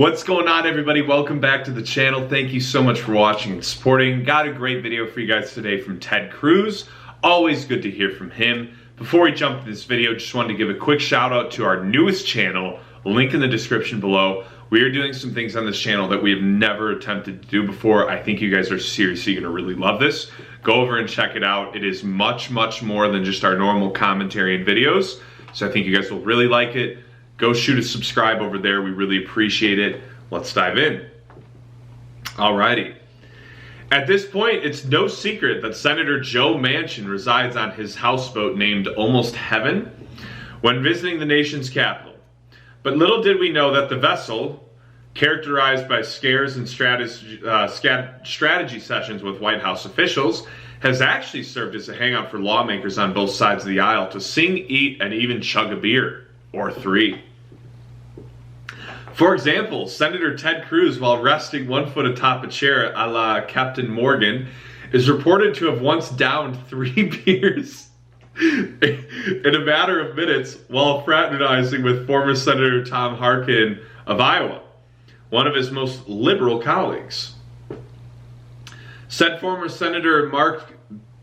What's going on, everybody? Welcome back to the channel. Thank you so much for watching and supporting. Got a great video for you guys today from Ted Cruz. Always good to hear from him. Before we jump into this video, just wanted to give a quick shout out to our newest channel, link in the description below. We are doing some things on this channel that we have never attempted to do before. I think you guys are seriously going to really love this. Go over and check it out. It is much more than just our normal commentary and videos. So I think you guys will really like it. Go shoot a subscribe over there. We really appreciate it. Let's dive in. Alrighty. At this point, it's no secret that Senator Joe Manchin resides on his houseboat named Almost Heaven when visiting the nation's capital. But little did we know that the vessel, characterized by scares and strategy sessions with White House officials, has actually served as a hangout for lawmakers on both sides of the aisle to sing, eat, and even chug a beer. Or three. For example, Senator Ted Cruz, while resting one foot atop a chair a la Captain Morgan, is reported to have once downed 3 beers in a matter of minutes while fraternizing with former Senator Tom Harkin of Iowa, one of his most liberal colleagues. Said former Senator Mark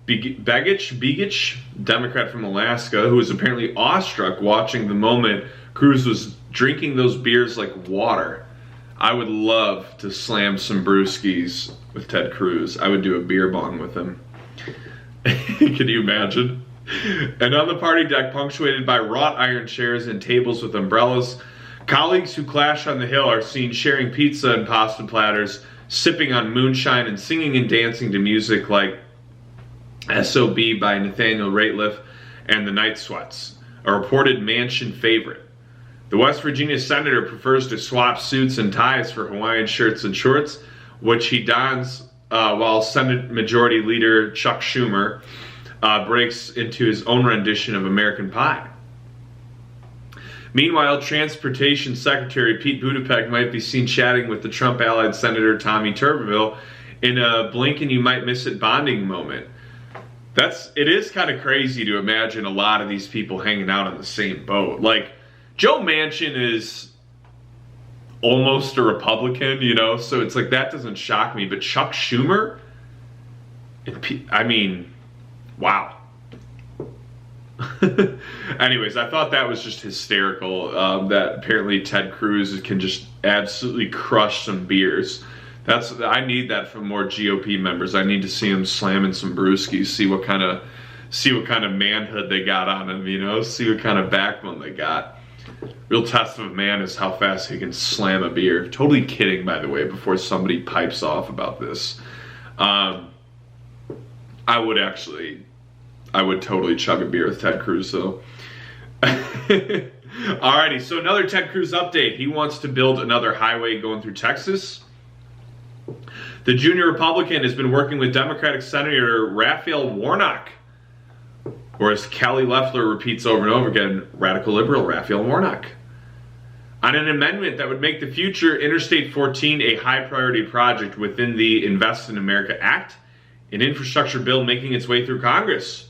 Begich, Democrat from Alaska, who was apparently awestruck watching the moment Cruz was drinking those beers like water. I would love to slam some brewskis with Ted Cruz. I would do a beer bong with him. Can you imagine? And on the party deck, punctuated by wrought iron chairs and tables with umbrellas, colleagues who clash on the Hill are seen sharing pizza and pasta platters, sipping on moonshine, and singing and dancing to music like S.O.B. by Nathaniel Rateliff and the Night Sweats, a reported Manchin favorite. The West Virginia senator prefers to swap suits and ties for Hawaiian shirts and shorts, which he dons while Senate Majority Leader Chuck Schumer breaks into his own rendition of American Pie. Meanwhile, Transportation Secretary Pete Buttigieg might be seen chatting with the Trump-allied Senator Tommy Tuberville in a blink and you might miss it bonding moment. It is kind of crazy to imagine a lot of these people hanging out on the same boat. Like, Joe Manchin is almost a Republican, you know, so it's like that doesn't shock me. But Chuck Schumer, I mean, wow. Anyways, I thought that was just hysterical, that apparently Ted Cruz can just absolutely crush some beers. I need that from more GOP members. I need to see them slamming some brewskis, see what kind of manhood they got on them, you know, see what kind of backbone they got. Real test of a man is how fast he can slam a beer. Totally kidding, by the way, before somebody pipes off about this. I would totally chug a beer with Ted Cruz, though. Alrighty, so another Ted Cruz update. He wants to build another highway going through Texas. The junior Republican has been working with Democratic Senator Raphael Warnock, or as Kelly Loeffler repeats over and over again, radical liberal Raphael Warnock, on an amendment that would make the future Interstate 14 a high priority project within the Invest in America Act, an infrastructure bill making its way through Congress.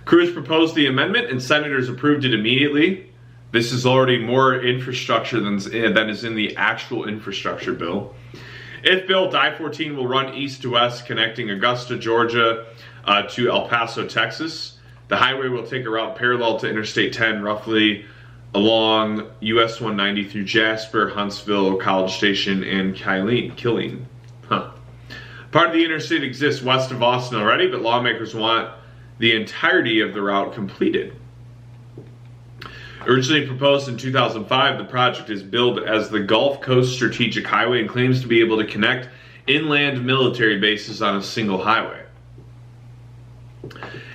Cruz proposed the amendment and senators approved it immediately. This is already more infrastructure than is in the actual infrastructure bill. If built, I-14 will run east to west, connecting Augusta, Georgia, to El Paso, Texas. The highway will take a route parallel to Interstate 10, roughly along US 190 through Jasper, Huntsville, College Station, and Killeen. Part of the interstate exists west of Austin already, but lawmakers want the entirety of the route completed. Originally proposed in 2005, the project is billed as the Gulf Coast Strategic Highway and claims to be able to connect inland military bases on a single highway.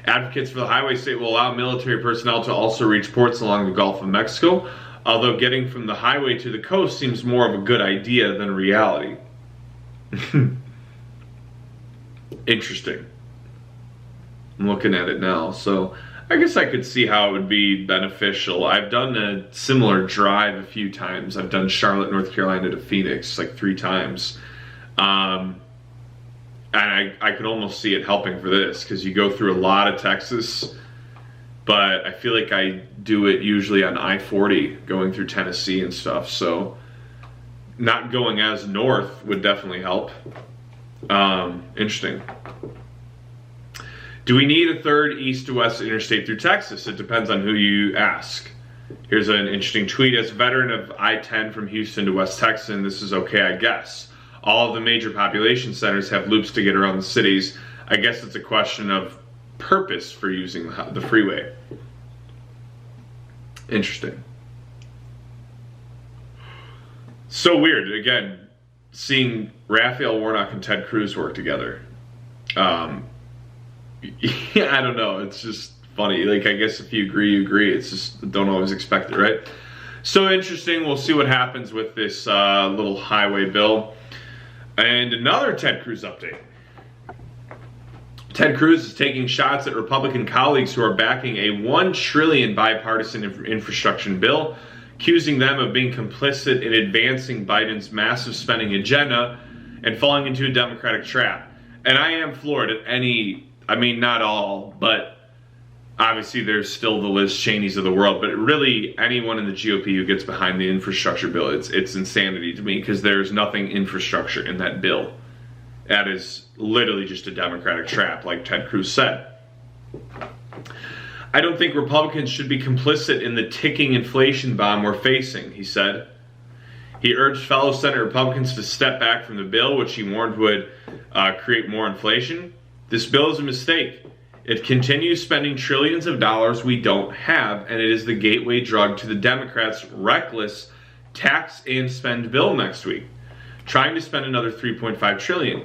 Advocates for the highway state will allow military personnel to also reach ports along the Gulf of Mexico, although getting from the highway to the coast seems more of a good idea than reality. Interesting. I'm looking at it now, so I guess I could see how it would be beneficial. I've done a similar drive a few times. I've done Charlotte, North Carolina to Phoenix like 3 times. And I could almost see it helping for this because you go through a lot of Texas, but I feel like I do it usually on I-40 going through Tennessee and stuff. So not going as north would definitely help. Interesting. Do we need a third east to west interstate through Texas? It depends on who you ask. Here's an interesting tweet. As a veteran of I-10 from Houston to West Texas, this is okay, I guess. All of the major population centers have loops to get around the cities. I guess it's a question of purpose for using the freeway. Interesting. So weird. Again, seeing Raphael Warnock and Ted Cruz work together. Yeah, I don't know. It's just funny. Like, I guess if you agree, you agree. It's just, don't always expect it, right? So interesting. We'll see what happens with this little highway bill. And another Ted Cruz update. Ted Cruz is taking shots at Republican colleagues who are backing a $1 trillion bipartisan infrastructure bill, accusing them of being complicit in advancing Biden's massive spending agenda and falling into a Democratic trap. And I am floored at not all, but obviously there's still the Liz Cheneys of the world, but really anyone in the GOP who gets behind the infrastructure bill, it's insanity to me, because there's nothing infrastructure in that bill. That is literally just a Democratic trap, like Ted Cruz said. I don't think Republicans should be complicit in the ticking inflation bomb we're facing, he said. He urged fellow Senate Republicans to step back from the bill, which he warned would create more inflation. This bill is a mistake. It continues spending trillions of dollars we don't have, and it is the gateway drug to the Democrats' reckless tax and spend bill next week, trying to spend another $3.5 trillion.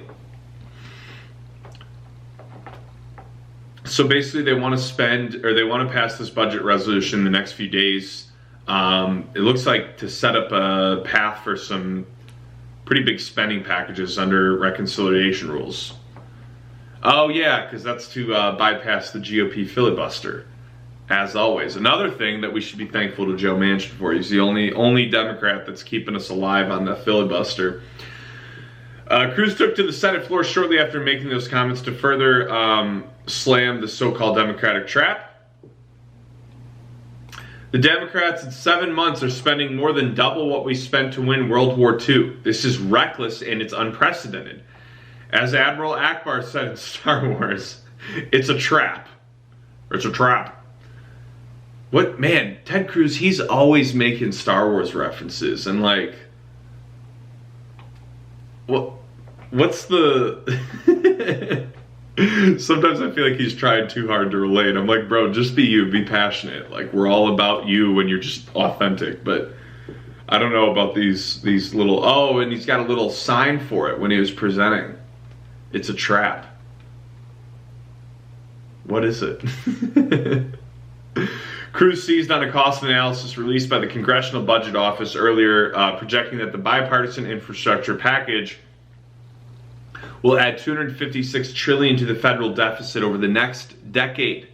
So basically they want to pass this budget resolution in the next few days. It looks like to set up a path for some pretty big spending packages under reconciliation rules. Oh yeah, because that's to bypass the GOP filibuster, as always. Another thing that we should be thankful to Joe Manchin for. He's the only Democrat that's keeping us alive on the filibuster. Cruz took to the Senate floor shortly after making those comments to further slam the so-called Democratic trap. The Democrats in 7 months are spending more than double what we spent to win World War II. This is reckless and it's unprecedented. As Admiral Akbar said in Star Wars, it's a trap. It's a trap. What, man, Ted Cruz, he's always making Star Wars references, and like, what's the... Sometimes I feel like he's trying too hard to relate. I'm like, bro, just be you, be passionate. Like, we're all about you when you're just authentic. But I don't know about these little, oh, and he's got a little sign for it when he was presenting. It's a trap. What is it? Cruz seized on a cost analysis released by the Congressional Budget Office earlier, projecting that the bipartisan infrastructure package will add $256 trillion to the federal deficit over the next decade.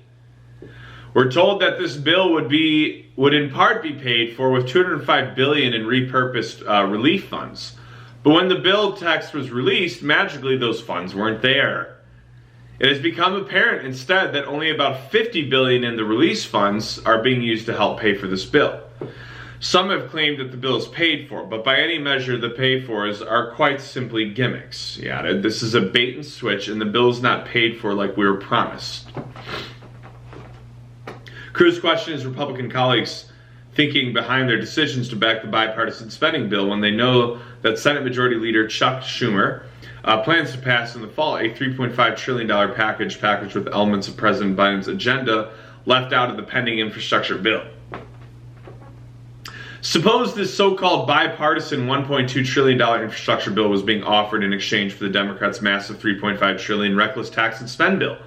We're told that this bill would in part be paid for with $205 billion in repurposed relief funds. But when the bill text was released, magically those funds weren't there. It has become apparent instead that only about $50 billion in the release funds are being used to help pay for this bill. Some have claimed that the bill is paid for, but by any measure, the pay-fors are quite simply gimmicks. He added, this is a bait and switch, and the bill is not paid for like we were promised. Cruz questioned his Republican colleagues' thinking behind their decisions to back the bipartisan spending bill when they know that Senate Majority Leader Chuck Schumer plans to pass in the fall a $3.5 trillion package with elements of President Biden's agenda left out of the pending infrastructure bill. Suppose this so-called bipartisan $1.2 trillion infrastructure bill was being offered in exchange for the Democrats' massive $3.5 trillion reckless tax and spend bill.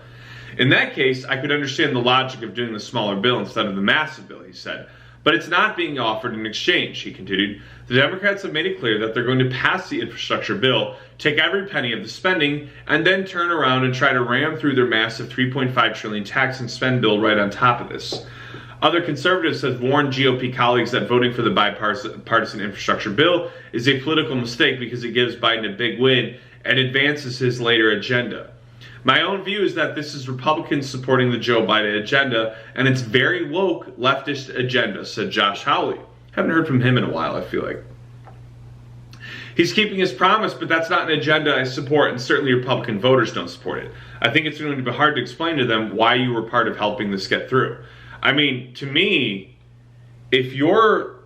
In that case, I could understand the logic of doing the smaller bill instead of the massive bill, he said. But it's not being offered in exchange, he continued. The Democrats have made it clear that they're going to pass the infrastructure bill, take every penny of the spending, and then turn around and try to ram through their massive $3.5 trillion tax and spend bill right on top of this. Other conservatives have warned GOP colleagues that voting for the bipartisan infrastructure bill is a political mistake because it gives Biden a big win and advances his later agenda. My own view is that this is Republicans supporting the Joe Biden agenda, and it's very woke leftist agenda, said Josh Hawley. Haven't heard from him in a while, I feel like. He's keeping his promise, but that's not an agenda I support, and certainly Republican voters don't support it. I think it's going to be hard to explain to them why you were part of helping this get through. I mean, to me, if you're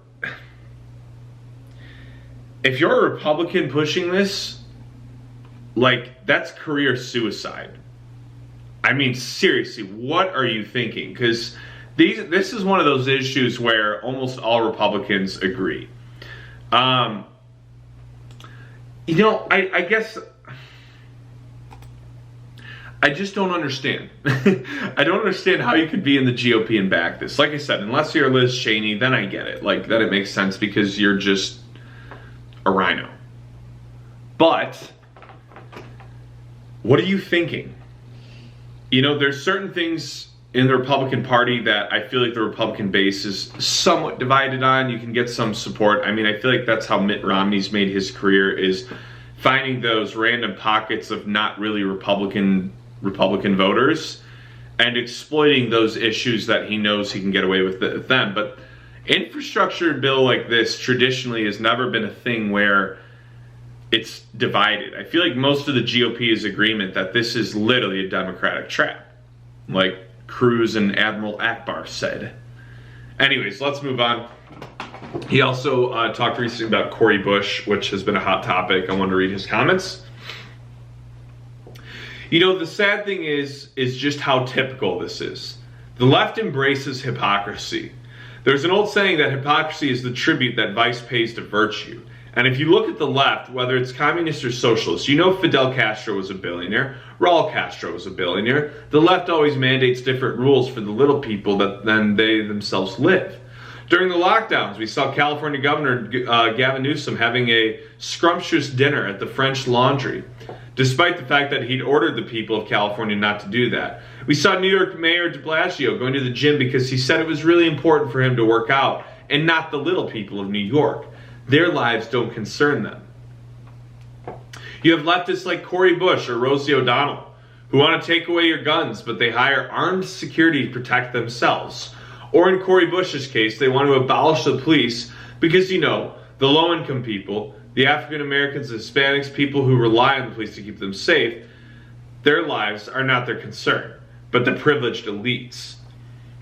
a Republican pushing this, like, that's career suicide. I mean, seriously, what are you thinking? Because this is one of those issues where almost all Republicans agree. You know, I guess I just don't understand. I don't understand how you could be in the GOP and back this. Like I said, unless you're Liz Cheney, then I get it. Like, then it makes sense because you're just a rhino. But what are you thinking? You know, there's certain things in the Republican Party that I feel like the Republican base is somewhat divided on. You can get some support. I mean, I feel like that's how Mitt Romney's made his career, is finding those random pockets of not really Republican voters and exploiting those issues that he knows he can get away with them. But infrastructure bill like this traditionally has never been a thing where it's divided. I feel like most of the GOP is agreement that this is literally a Democratic trap, like Cruz and Admiral Akbar said. Anyways, let's move on. He also talked recently about Cori Bush, which has been a hot topic. I want to read his comments. You know, the sad thing is just how typical this is. The left embraces hypocrisy. There's an old saying that hypocrisy is the tribute that vice pays to virtue. And if you look at the left, whether it's communist or socialist, you know Fidel Castro was a billionaire, Raul Castro was a billionaire. The left always mandates different rules for the little people than they themselves live. During the lockdowns, we saw California Governor Gavin Newsom having a scrumptious dinner at the French Laundry, despite the fact that he'd ordered the people of California not to do that. We saw New York Mayor de Blasio going to the gym because he said it was really important for him to work out and not the little people of New York. Their lives don't concern them. You have leftists like Cori Bush or Rosie O'Donnell who want to take away your guns, but they hire armed security to protect themselves. Or in Cori Bush's case, they want to abolish the police because, you know, the low-income people, the African Americans, the Hispanics, people who rely on the police to keep them safe, their lives are not their concern, but the privileged elites.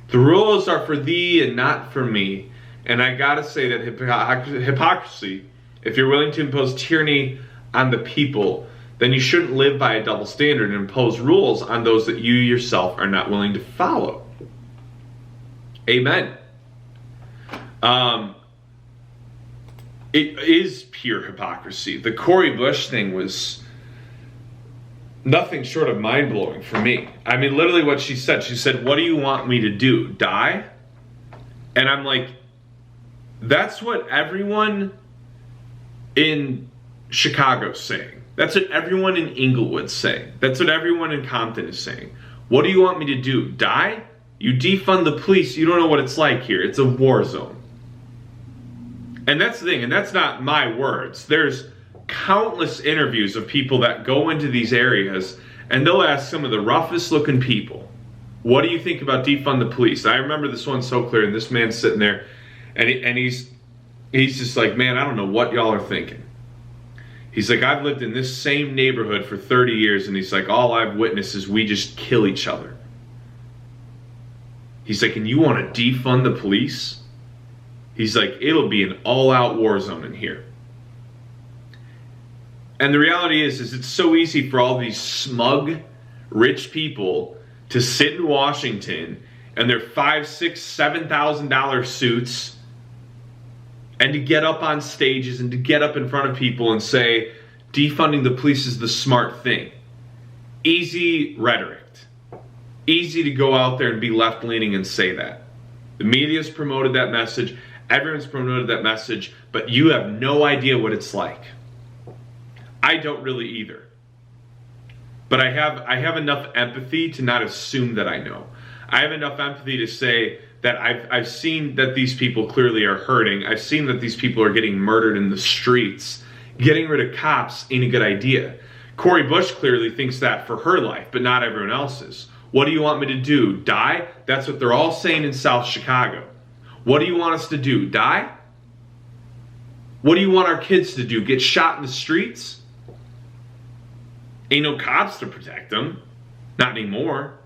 The rules are for thee and not for me. And I gotta say that hypocrisy, if you're willing to impose tyranny on the people, then you shouldn't live by a double standard and impose rules on those that you yourself are not willing to follow. Amen. It is pure hypocrisy. The Cori Bush thing was nothing short of mind-blowing for me. I mean, literally what she said, what do you want me to do? Die? And I'm like, that's what everyone in Chicago's saying. That's what everyone in Inglewood's saying. That's what everyone in Compton is saying. What do you want me to do? Die? You defund the police, you don't know what it's like here. It's a war zone. And that's the thing, and that's not my words. There's countless interviews of people that go into these areas and they'll ask some of the roughest looking people, what do you think about defund the police? I remember this one so clear, and this man's sitting there and he's just like, man, I don't know what y'all are thinking. He's like, I've lived in this same neighborhood for 30 years, and he's like, all I've witnessed is we just kill each other. He's like, and you want to defund the police? He's like, it'll be an all-out war zone in here. And the reality is it's so easy for all these smug, rich people to sit in Washington in their $5,000, $6,000, $7,000 suits and to get up on stages and to get up in front of people and say, defunding the police is the smart thing. Easy rhetoric. Easy to go out there and be left-leaning and say that. The media's promoted that message. Everyone's promoted that message, but you have no idea what it's like. I don't really either. But I have enough empathy to not assume that I know. I have enough empathy to say that I've seen that these people clearly are hurting. I've seen that these people are getting murdered in the streets. Getting rid of cops ain't a good idea. Cori Bush clearly thinks that for her life, but not everyone else's. What do you want me to do? Die? That's what they're all saying in South Chicago. What do you want us to do? Die? What do you want our kids to do? Get shot in the streets? Ain't no cops to protect them. Not anymore.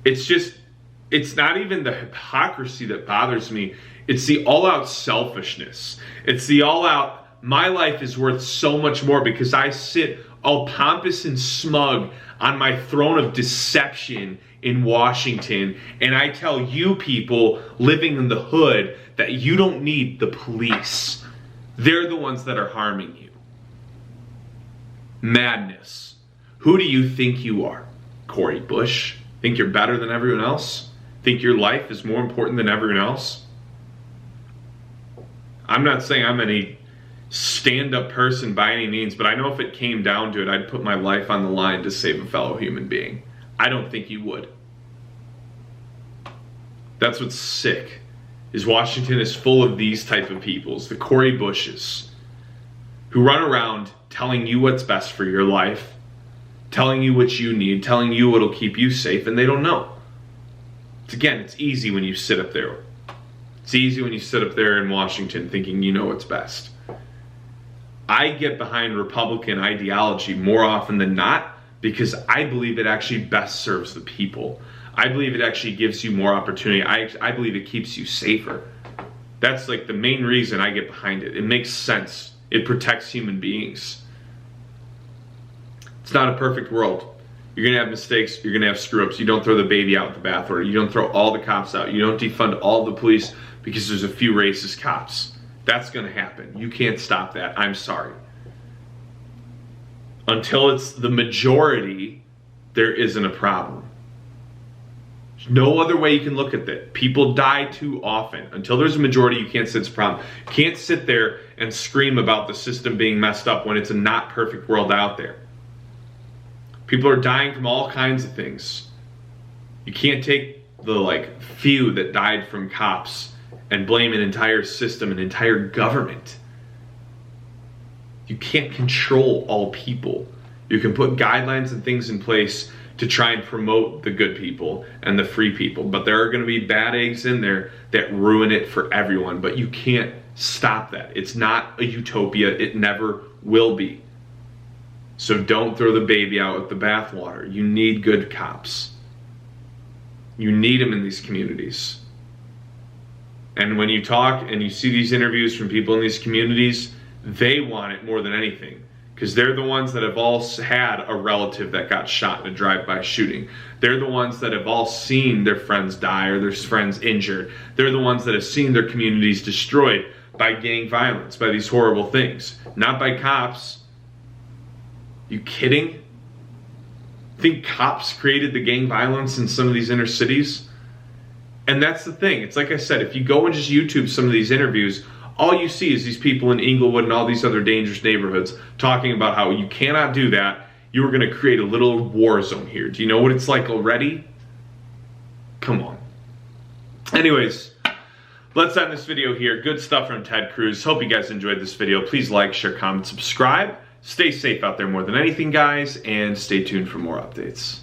It's not even the hypocrisy that bothers me. It's the all-out selfishness. It's the all-out, my life is worth so much more because I sit all pompous and smug on my throne of deception in Washington, and I tell you people living in the hood that you don't need the police. They're the ones that are harming you. Madness. Who do you think you are? Cori Bush? Think you're better than everyone else? Think your life is more important than everyone else? I'm not saying I'm any stand-up person by any means, but I know if it came down to it, I'd put my life on the line to save a fellow human being. I don't think you would. That's what's sick, is Washington is full of these type of peoples, the Cori Bushes, who run around telling you what's best for your life, telling you what you need, telling you what'll keep you safe, and they don't know. It's easy when you sit up there. It's easy when you sit up there in Washington thinking you know what's best. I get behind Republican ideology more often than not because I believe it actually best serves the people. I believe it actually gives you more opportunity. I believe it keeps you safer. That's like the main reason I get behind it. It makes sense. It protects human beings. It's not a perfect world. You're going to have mistakes. You're going to have screw-ups. You don't throw the baby out with the bathwater. You don't throw all the cops out. You don't defund all the police because there's a few racist cops. That's going to happen. You can't stop that. I'm sorry. Until it's the majority, there isn't a problem. There's no other way you can look at that. People die too often. Until there's a majority, you can't say it's a problem. You can't sit there and scream about the system being messed up when it's a not perfect world out there. People are dying from all kinds of things. You can't take the few that died from cops and blame an entire system, an entire government. You can't control all people. You can put guidelines and things in place to try and promote the good people and the free people, but there are going to be bad eggs in there that ruin it for everyone, but you can't stop that. It's not a utopia. It never will be. So don't throw the baby out with the bathwater. You need good cops. You need them in these communities. And when you talk and you see these interviews from people in these communities, they want it more than anything. Because they're the ones that have all had a relative that got shot in a drive-by shooting. They're the ones that have all seen their friends die or their friends injured. They're the ones that have seen their communities destroyed by gang violence, by these horrible things. Not by cops. You kidding? Think cops created the gang violence in some of these inner cities? And that's the thing. It's like I said, if you go and just YouTube some of these interviews, all you see is these people in Inglewood and all these other dangerous neighborhoods talking about how you cannot do that. You are going to create a little war zone here. Do you know what it's like already? Come on. Anyways, let's end this video here. Good stuff from Ted Cruz. Hope you guys enjoyed this video. Please like, share, comment, subscribe. Stay safe out there more than anything, guys, and stay tuned for more updates.